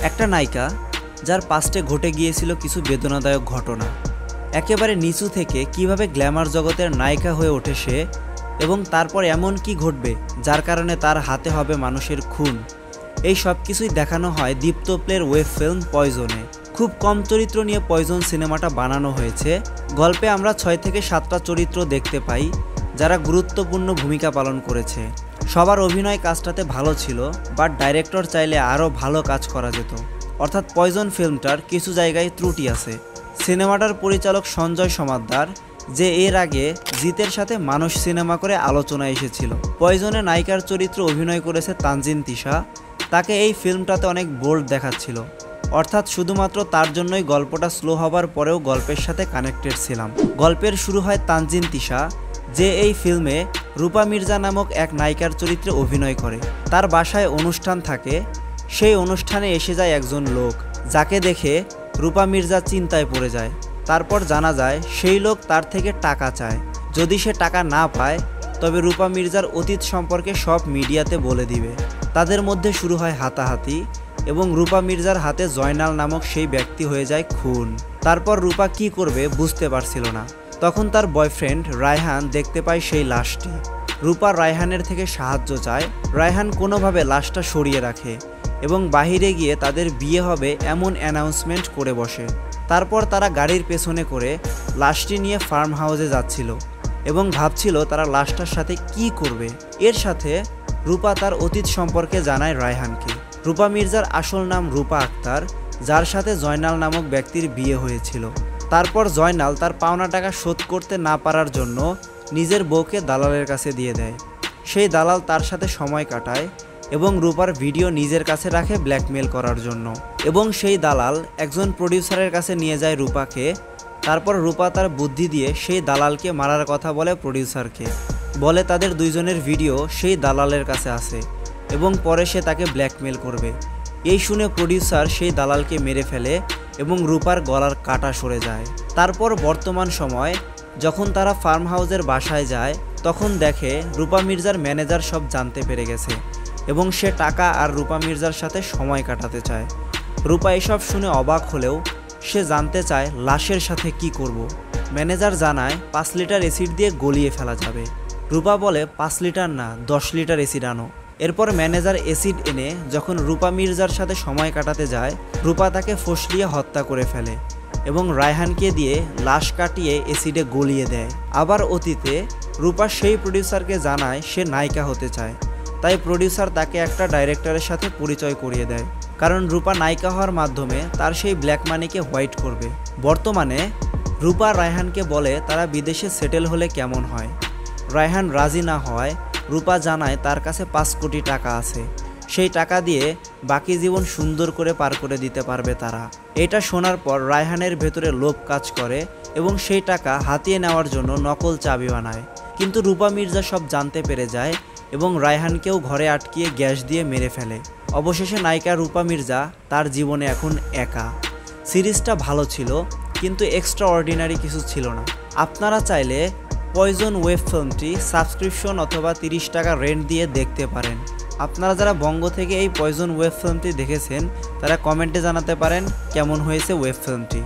একটা নায়িকা যার পাস্টে ঘটে গিয়েছিল কিছু বেদনাদায়ক ঘটনা, একেবারে নিচু থেকে কিভাবে গ্ল্যামার জগতের নায়িকা হয়ে ওঠে সে, এবং তারপর এমন কি ঘটবে যার কারণে তার হাতে হবে মানুষের খুন। এই সব কিছুই দেখানো হয় দীপ্ত প্লের ওয়েব ফিল্ম পয়জনে। খুব কম চরিত্র নিয়ে পয়জন সিনেমাটা বানানো হয়েছে। গল্পে আমরা 6 থেকে 7টা চরিত্র দেখতে পাই যারা গুরুত্বপূর্ণ ভূমিকা পালন করেছে। সবার অভিনয় কাজটাতে ভালো ছিল, বাট ডাইরেক্টর চাইলে আরও ভালো কাজ করা যেত। অর্থাৎ পয়জন ফিল্মটার কিছু জায়গায় ত্রুটি আছে। সিনেমাটার পরিচালক সঞ্জয় সমাদ্দার, যে এর আগে জিতের সাথে মানুষ সিনেমা করে আলোচনায় এসেছিল। পয়জনে নায়িকার চরিত্রে অভিনয় করেছে তানজিন তিশা। তাকে এই ফিল্মটাতে অনেক বোল্ড দেখাচ্ছিল, অর্থাৎ শুধুমাত্র তার জন্যই গল্পটা স্লো হবার পরেও গল্পের সাথে কানেক্টেড ছিলাম। গল্পের শুরু হয় তানজিন তিশা, যে এই ফিল্মে রূপা মির্জা নামক এক নায়িকার চরিত্রে অভিনয় করে। তার বাসায় অনুষ্ঠান থাকে, সেই অনুষ্ঠানে এসে যায় একজন লোক, যাকে দেখে রূপা মির্জা চিন্তায় পড়ে যায়। তারপর জানা যায় সেই লোক তার থেকে টাকা চায়। যদি সে টাকা না পায় তবে রূপা মির্জার অতীত সম্পর্কে সব মিডিয়াতে বলে দিবে। তাদের মধ্যে শুরু হয় হাতাহাতি এবং রূপা মির্জার হাতে জয়নাল নামক সেই ব্যক্তি হয়ে যায় খুন। তারপর রূপা কি করবে বুঝতে পারছিল না। তখন তার বয়ফ্রেন্ড রায়হান দেখতে পায় সেই লাশটি। রূপা রায়হানের থেকে সাহায্য চায়। রায়হান কোনোভাবে লাশটা সরিয়ে রাখে এবং বাহিরে গিয়ে তাদের বিয়ে হবে এমন অ্যানাউন্সমেন্ট করে বসে। তারপর তারা গাড়ির পেছনে করে লাশটি নিয়ে ফার্ম হাউসে যাচ্ছিল এবং ভাবছিল তারা লাশটার সাথে কি করবে। এর সাথে রূপা তার অতীত সম্পর্কে জানায় রায়হানকে। রূপা মির্জার আসল নাম রূপা আক্তার, যার সাথে জয়নাল নামক ব্যক্তির বিয়ে হয়েছিল। তারপর জয়নাল তার পাওনা টাকা শোধ করতে না পারার জন্য নিজের বউকে দালালের কাছে দিয়ে দেয়। সেই দালাল তার সাথে সময় কাটায় এবং রূপার ভিডিও নিজের কাছে রাখে ব্ল্যাকমেল করার জন্য। এবং সেই দালাল একজন প্রডিউসারের কাছে নিয়ে যায় রূপাকে। তারপর রূপা তার বুদ্ধি দিয়ে সেই দালালকে মারার কথা বলে প্রডিউসারকে। বলে তাদের দুইজনের ভিডিও সেই দালালের কাছে আছে এবং পরে সে তাকে ব্ল্যাকমেল করবে। এই শুনে প্রডিউসার সেই দালালকে মেরে ফেলে এবং রূপার গলার কাটা সরে যায়। তারপর বর্তমান সময় যখন তারা ফার্ম হাউসের বাসায় যায়, তখন দেখে রূপা মির্জার ম্যানেজার সব জানতে পেরে গেছে এবং সে টাকা আর রূপা মির্জার সাথে সময় কাটাতে চায়। রূপা এসব শুনে অবাক হলেও সে জানতে চায় লাশের সাথে কি করব। ম্যানেজার জানায় 5 লিটার অ্যাসিড দিয়ে গলিয়ে ফেলা যাবে। রূপা বলে 5 লিটার না 10 লিটার অ্যাসিড আনো। এরপর ম্যানেজার অ্যাসিড এনে যখন রূপা মির্জার সাথে সময় কাটাতে যায়, রূপা তাকে ফসলিয়ে হত্যা করে ফেলে এবং রায়হানকে দিয়ে লাশ কাটিয়ে অ্যাসিডে গলিয়ে দেয়। আবার অতীতে রূপা সেই প্রডিউসারকে জানায় সে নায়িকা হতে চায়, তাই প্রডিউসার তাকে একটা ডাইরেক্টরের সাথে পরিচয় করিয়ে দেয়, কারণ রূপা নায়িকা হওয়ার মাধ্যমে তার সেই ব্ল্যাক মানিকে হোয়াইট করবে। বর্তমানে রূপা রায়হানকে বলে তারা বিদেশে সেটেল হলে কেমন হয়। রায়হান রাজি না হওয়ায় রূপা জানায় তার কাছে 5 কোটি টাকা আছে, সেই টাকা দিয়ে বাকি জীবন সুন্দর করে পার করে দিতে পারবে তারা। এটা শোনার পর রায়হানের ভেতরে লোভ কাজ করে এবং সেই টাকা হাতিয়ে নেওয়ার জন্য নকল চাবি বানায়। কিন্তু রূপা মির্জা সব জানতে পেরে যায় এবং রায়হানকেও ঘরে আটকিয়ে গ্যাস দিয়ে মেরে ফেলে। অবশেষে নায়িকা রূপা মির্জা তার জীবনে এখন একা। সিরিজটা ভালো ছিল, কিন্তু এক্সট্রা অর্ডিনারি কিছু ছিল না। আপনারা চাইলে পয়জন ওয়েব ফিল্মটি সাবস্ক্রিপশন অথবা 30 টাকা রেন্ট দিয়ে দেখতে পারেন। আপনারা যারা বঙ্গ থেকে এই পয়জন ওয়েব ফিল্মটি দেখেছেন তারা কমেন্টে জানাতে পারেন কেমন হয়েছে ওয়েব ফিল্মটি।